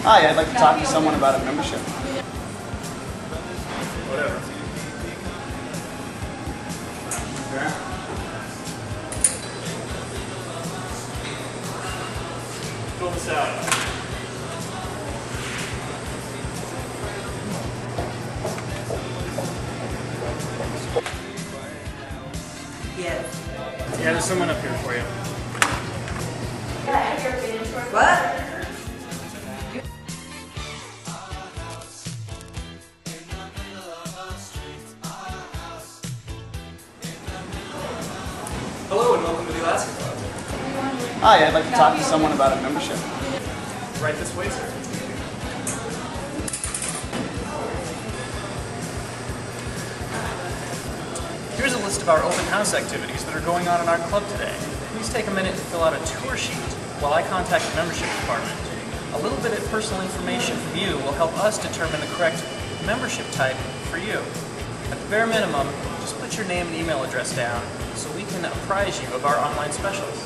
Hi, I'd like to talk to someone about a membership. Whatever. Fill this out. Yes. Yeah, there's someone up here for you. What? Hello and welcome to the Alaska Club. Hi, I'd like to talk to someone about a membership. Right this way, sir. Here's a list of our open house activities that are going on in our club today. Please take a minute to fill out a tour sheet while I contact the membership department. A little bit of personal information from you will help us determine the correct membership type for you. At the bare minimum, just put your name and email address down so we can apprise you of our online specials.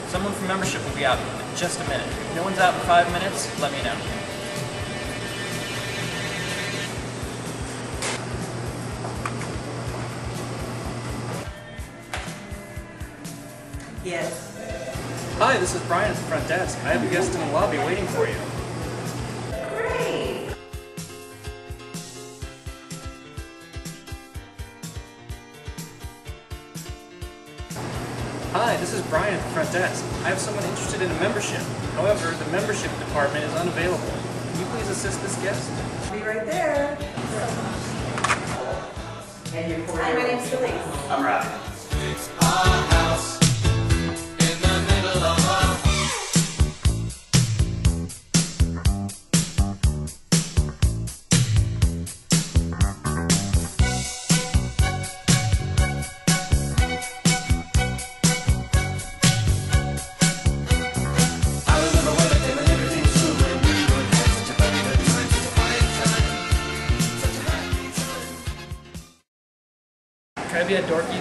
Someone from membership will be out in just a minute. If no one's out in 5 minutes, let me know. Yes. Hi, this is Brian at the front desk. I have a guest in the lobby waiting for you. Great. Hi, this is Brian at the front desk. I have someone interested in a membership. However, the membership department is unavailable. Can you please assist this guest? Be right there. And your Hi, my name's Elise. I'm Robbie. Can I be a dorky